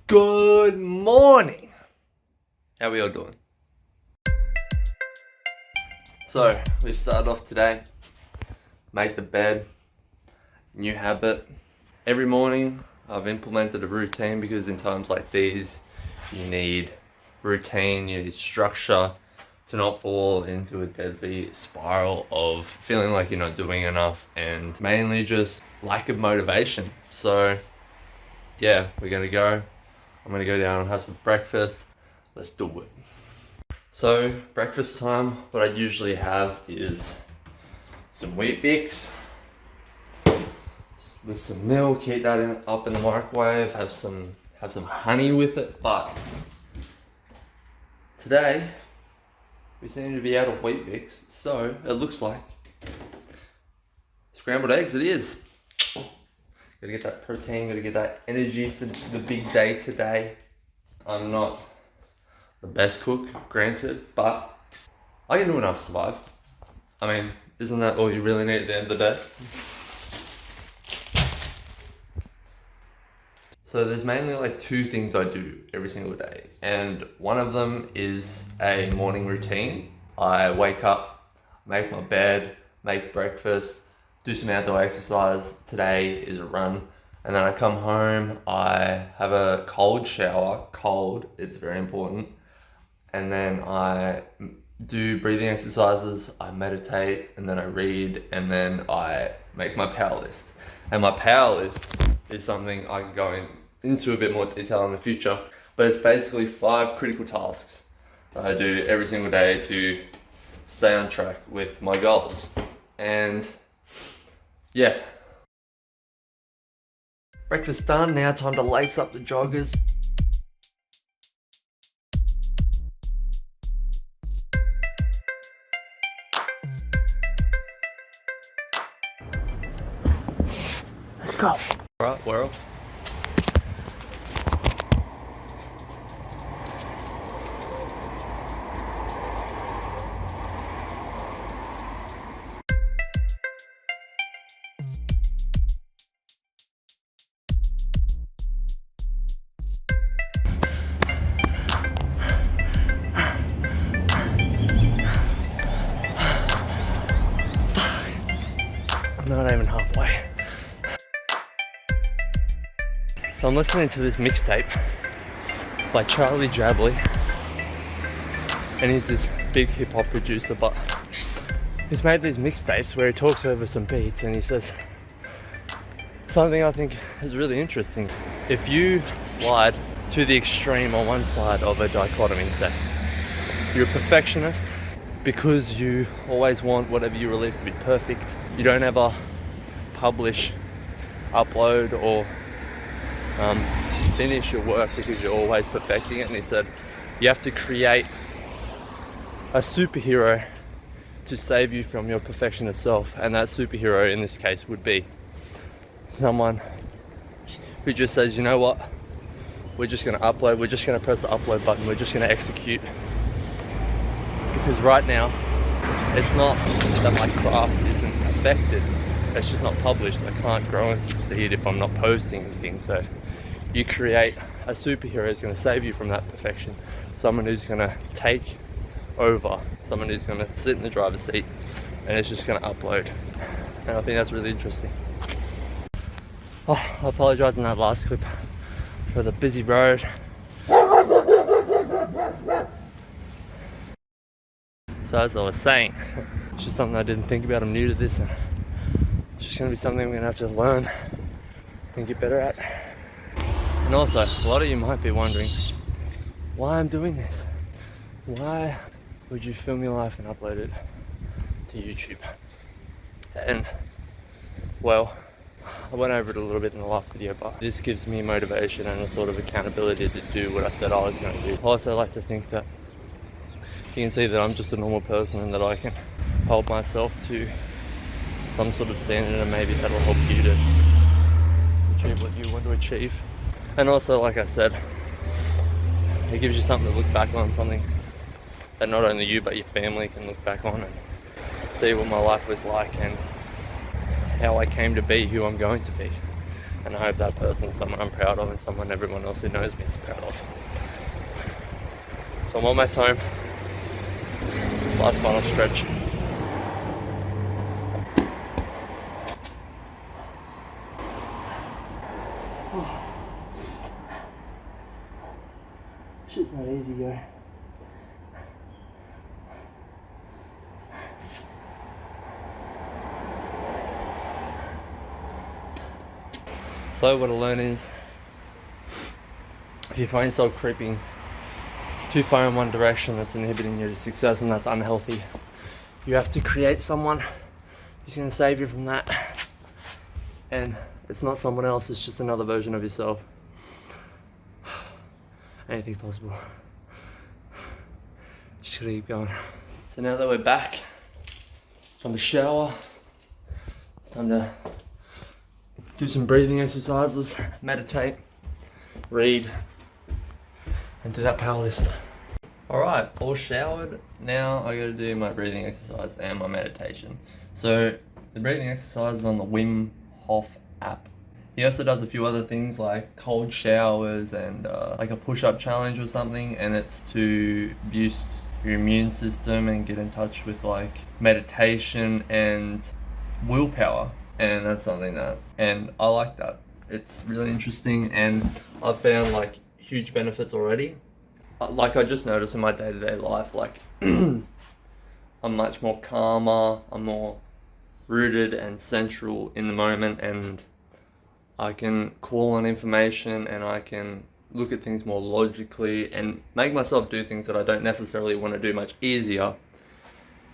Good morning. How are we all doing? So, we started off today. Make the bed. New habit. Every morning I've implemented a routine because in times like these you need routine, you need structure to not fall into a deadly spiral of feeling like you're not doing enough and mainly just lack of motivation. So yeah, I'm gonna go down and have some breakfast. Let's do it. So breakfast time, what I usually have is some Weet-Bix with some milk, heat that up in the microwave, have some honey with it. But today we seem to be out of Weet-Bix, so it looks like scrambled eggs it is. Gotta get that protein, gotta get that energy for the big day today. I'm not the best cook, granted, but I can do enough to survive. I mean, isn't that all you really need at the end of the day? So there's mainly like two things I do every single day, and one of them is a morning routine. I wake up, make my bed, make breakfast, do some outdoor exercise. Today is a run. And then I come home, I have a cold shower, it's very important. And then I do breathing exercises, I meditate, and then I read, and then I make my power list. And my power list is something I can go into a bit more detail in the future, but it's basically 5 critical tasks that I do every single day to stay on track with my goals. And yeah. Breakfast done, now time to lace up the joggers. Let's go. Alright, we're off. Not even halfway. So I'm listening to this mixtape by Charlie Jabley, and he's this big hip hop producer, but he's made these mixtapes where he talks over some beats and he says something I think is really interesting. If you slide to the extreme on one side of a dichotomy, say you're a perfectionist because you always want whatever you release to be perfect, you don't ever publish, upload, or finish your work because you're always perfecting it. And he said you have to create a superhero to save you from your perfectionist self, and that superhero in this case would be someone who just says, you know what, we're just going to upload, we're just going to press the upload button, we're just going to execute. Because right now it's not that my craft isn't affected, it's just not published. I can't grow and succeed if I'm not posting anything. So you create a superhero who's going to save you from that perfection, someone who's going to take over, someone who's going to sit in the driver's seat and it's just going to upload. And I think that's really interesting. Oh, I apologise in that last clip for the busy road. So as I was saying, it's just something I didn't think about. I'm new to this, and it's just going to be something I'm going to have to learn and get better at. And also, a lot of you might be wondering why I'm doing this. Why would you film your life and upload it to YouTube? And, well, I went over it a little bit in the last video, but this gives me motivation and a sort of accountability to do what I said I was going to do. I also like to think that you can see that I'm just a normal person and that I can hold myself to some sort of standard, and maybe that'll help you to achieve what you want to achieve. And also, like I said, it gives you something to look back on, something that not only you but your family can look back on and see what my life was like and how I came to be who I'm going to be. And I hope that person's someone I'm proud of and someone everyone else who knows me is proud of. So I'm almost home. Last final stretch. Shit's not easy, yo. So what I learned is, if you find yourself creeping too far in one direction, that's inhibiting your success and that's unhealthy. You have to create someone who's going to save you from that. And it's not someone else, it's just another version of yourself. Anything's possible. Just gotta keep going. So now that we're back, it's time to shower. It's time to do some breathing exercises, meditate, read, and do that power list. Alright, all showered. Now I gotta do my breathing exercise and my meditation. So the breathing exercise is on the Wim Hof app. He also does a few other things like cold showers and like a push-up challenge or something, and it's to boost your immune system and get in touch with like meditation and willpower. And that's something that, and I like that. It's really interesting, and I've found like huge benefits already. Like I just noticed in my day-to-day life, like I'm much more calmer, I'm more rooted and central in the moment, and I can call on information and I can look at things more logically and make myself do things that I don't necessarily want to do much easier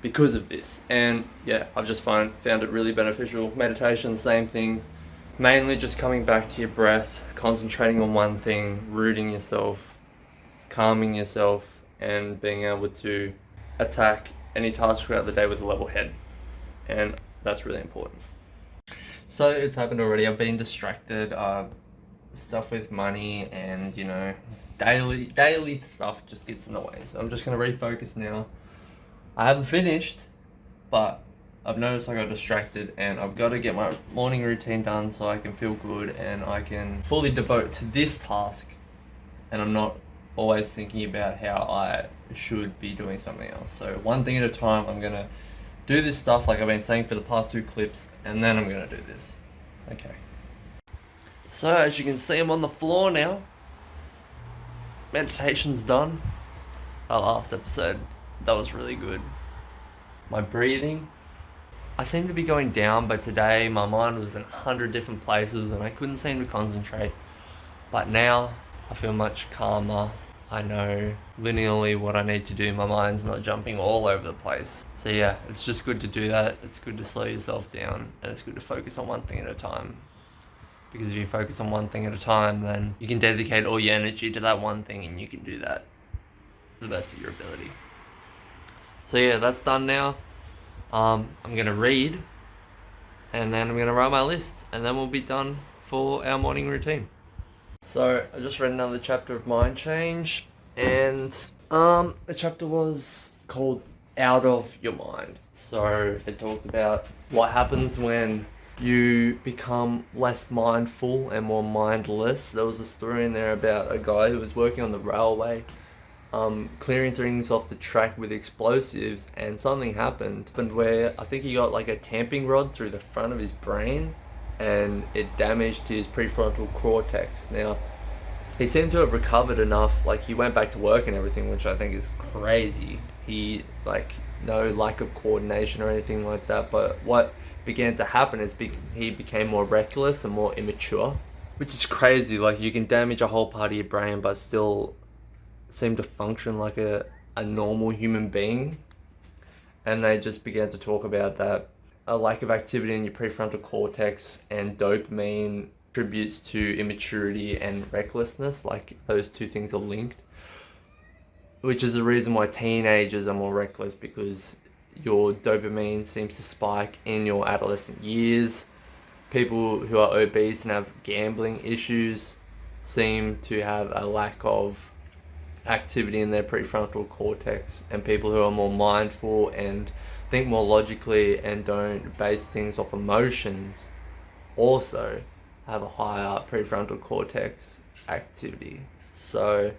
because of this. And yeah, I've just found it really beneficial. Meditation, same thing. Mainly just coming back to your breath, concentrating on one thing, rooting yourself, calming yourself, and being able to attack any task throughout the day with a level head. And that's really important. So it's happened already. I've been distracted. Stuff with money and, you know, daily stuff just gets in the way. So I'm just going to refocus now. I haven't finished, but I've noticed I got distracted, and I've got to get my morning routine done so I can feel good and I can fully devote to this task, and I'm not always thinking about how I should be doing something else. So one thing at a time, I'm going to do this stuff like I've been saying for the past 2 clips, and then I'm going to do this. Okay. So as you can see, I'm on the floor now. Meditation's done. Our last episode, that was really good. My breathing, I seem to be going down, but today my mind was in 100 different places and I couldn't seem to concentrate. But now I feel much calmer. I know linearly what I need to do. My mind's not jumping all over the place. So yeah, it's just good to do that. It's good to slow yourself down, and it's good to focus on one thing at a time. Because if you focus on one thing at a time, then you can dedicate all your energy to that one thing, and you can do that to the best of your ability. So yeah, that's done now. I'm gonna read, and then I'm gonna write my list, and then we'll be done for our morning routine. So I just read another chapter of Mind Change, and the chapter was called Out of Your Mind. So it talked about what happens when you become less mindful and more mindless. There was a story in there about a guy who was working on the railway, clearing things off the track with explosives, and something happened where I think he got like a tamping rod through the front of his brain, and it damaged his prefrontal cortex. Now, he seemed to have recovered enough, like he went back to work and everything, which I think is crazy. He, like, no lack of coordination or anything like that, but what began to happen is he became more reckless and more immature, which is crazy. Like, you can damage a whole part of your brain but still seem to function like a normal human being. And they just began to talk about that a lack of activity in your prefrontal cortex and dopamine contributes to immaturity and recklessness. Like, those two things are linked, which is the reason why teenagers are more reckless, because your dopamine seems to spike in your adolescent years. People who are obese and have gambling issues seem to have a lack of activity in their prefrontal cortex, and people who are more mindful and think more logically and don't base things off emotions also have a higher prefrontal cortex activity. So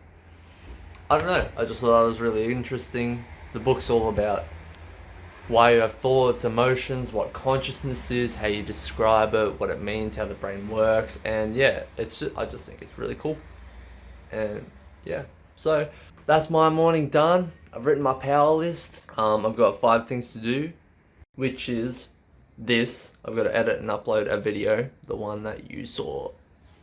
I don't know, I just thought that was really interesting. The book's all about why you have thoughts, emotions, what consciousness is, how you describe it, what it means, how the brain works, and yeah, I just think it's really cool. And yeah, so that's my morning done. I've written my power list. I've got 5 things to do, which is this. I've got to edit and upload a video, the one that you saw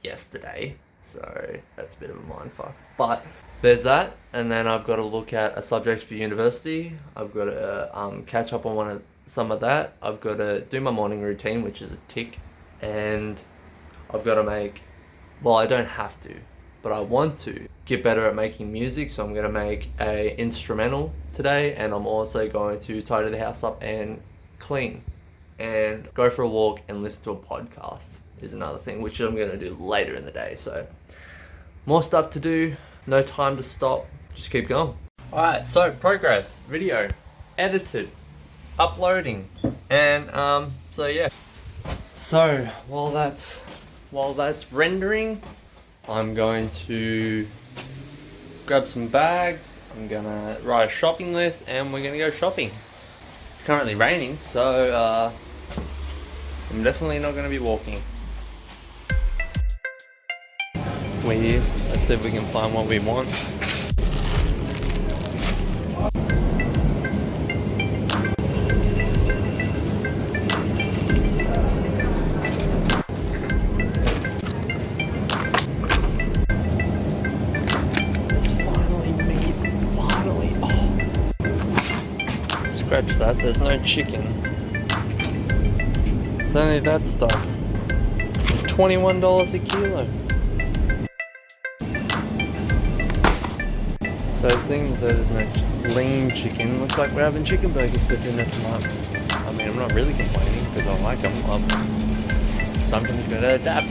yesterday. So that's a bit of a mindfuck. But there's that, and then I've got to look at a subject for university. I've got to catch up on some of that. I've got to do my morning routine, which is a tick, and I've got to I don't have to, but I want to get better at making music. So I'm going to make a instrumental today, and I'm also going to tidy the house up and clean, and go for a walk and listen to a podcast is another thing, which I'm going to do later in the day. So more stuff to do, no time to stop, just keep going. Alright, so progress, video, edited, uploading, and so yeah. So while that's rendering, I'm going to grab some bags, I'm gonna write a shopping list, and we're gonna go shopping. It's currently raining, so I'm definitely not gonna be walking. Let's see if we can find what we want. Finally. Oh. Scratch that, there's no chicken. It's only that stuff. $21 a kilo. So it seems there's no lean chicken. Looks like we're having chicken burgers for dinner tonight. I mean, I'm not really complaining because I like them. Sometimes you gotta adapt.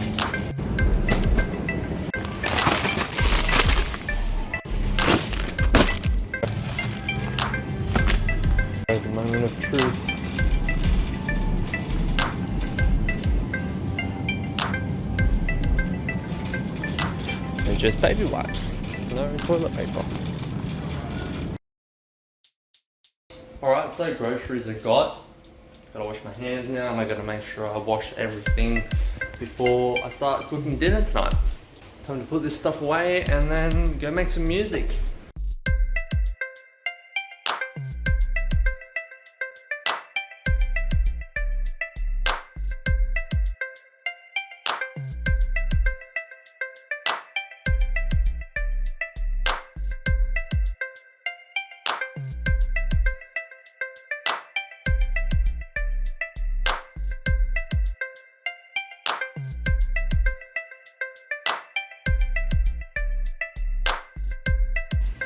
The moment of truth. They're just baby wipes, no toilet paper. Alright, so groceries I got. Gotta wash my hands now, and I gotta make sure I wash everything before I start cooking dinner tonight. Time to put this stuff away and then go make some music.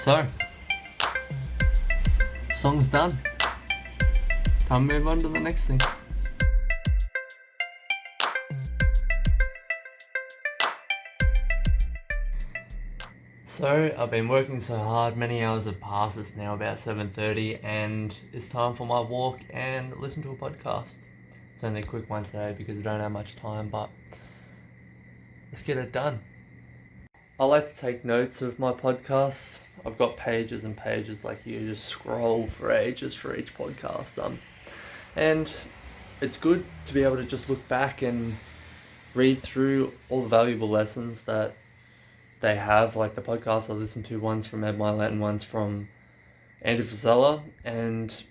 So, song's done. Time to move on to the next thing. So, I've been working so hard, many hours have passed, it's now about 7:30, and it's time for my walk and listen to a podcast. It's only a quick one today because I don't have much time, but let's get it done. I like to take notes of my podcasts. I've got pages and pages, like you just scroll for ages for each podcast. And it's good to be able to just look back and read through all the valuable lessons that they have, like the podcasts I listen to, one's from Ed Mylett and one's from Andrew Frisella, and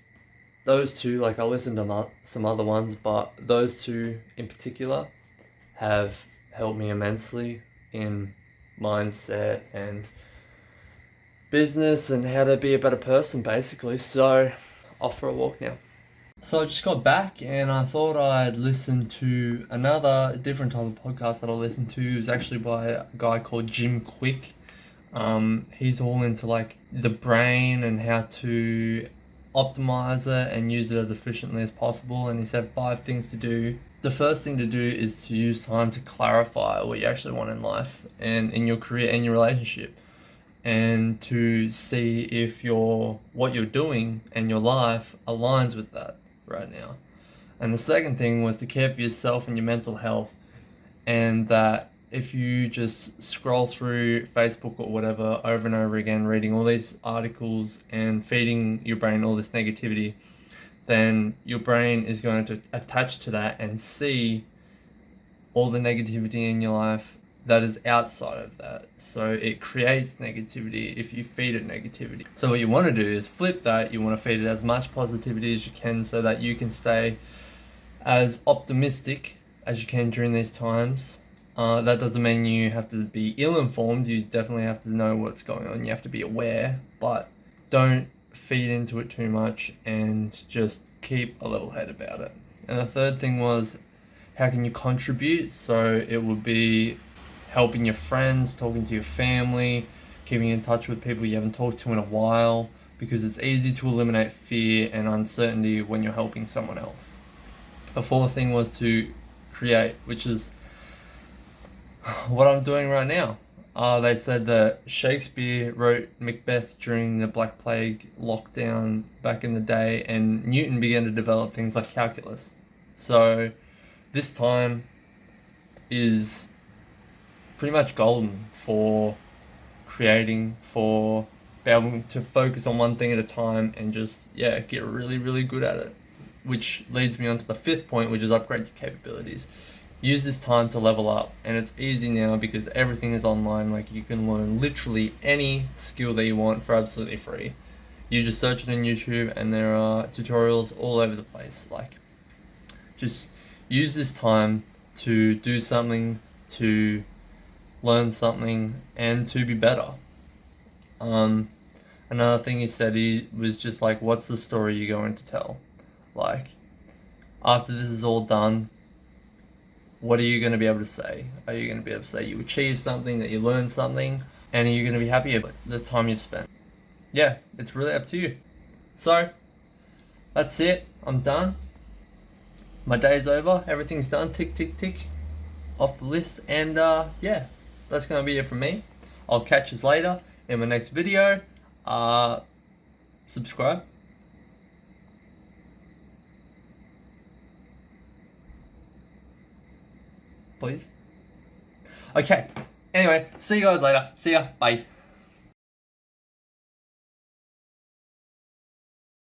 those two, like I listened to some other ones, but those two in particular have helped me immensely in mindset and business and how to be a better person, basically. So off for a walk now. So I just got back and I thought I'd listen to another different type of podcast that I listen to. It was actually by a guy called Jim Quick. He's all into like the brain and how to optimize it and use it as efficiently as possible, and he said 5 things to do. The first thing to do is to use time to clarify what you actually want in life and in your career and your relationship, and to see if what you're doing and your life aligns with that right now. And the second thing was to care for yourself and your mental health, and that if you just scroll through Facebook or whatever over and over again, reading all these articles and feeding your brain all this negativity, then your brain is going to attach to that and see all the negativity in your life that is outside of that. So it creates negativity if you feed it negativity. So what you want to do is flip that. You want to feed it as much positivity as you can so that you can stay as optimistic as you can during these times. That doesn't mean you have to be ill-informed. You definitely have to know what's going on. You have to be aware, but don't feed into it too much and just keep a level head about it. And the third thing was, how can you contribute? So it would be helping your friends, talking to your family, keeping in touch with people you haven't talked to in a while, because it's easy to eliminate fear and uncertainty when you're helping someone else. The fourth thing was to create, which is what I'm doing right now. They said that Shakespeare wrote Macbeth during the Black Plague lockdown back in the day, and Newton began to develop things like calculus. So this time is pretty much golden for creating, for being able to focus on one thing at a time and just, get really, really good at it. Which leads me on to the fifth point, which is upgrade your capabilities. Use this time to level up, and it's easy now because everything is online. Like, you can learn literally any skill that you want for absolutely free. You just search it on YouTube and there are tutorials all over the place. Like, just use this time to do something, to learn something, and to be better. Another thing he said, he was just like, what's the story you're going to tell? Like, after this is all done, what are you going to be able to say? Are you going to be able to say you achieved something, that you learned something, and are you going to be happy about the time you've spent? Yeah, it's really up to you. So, that's it. I'm done. My day's over. Everything's done. Tick, tick, tick. Off the list. And that's going to be it from me. I'll catch you later in my next video. Subscribe. Please. Okay. Anyway, see you guys later. See ya. Bye.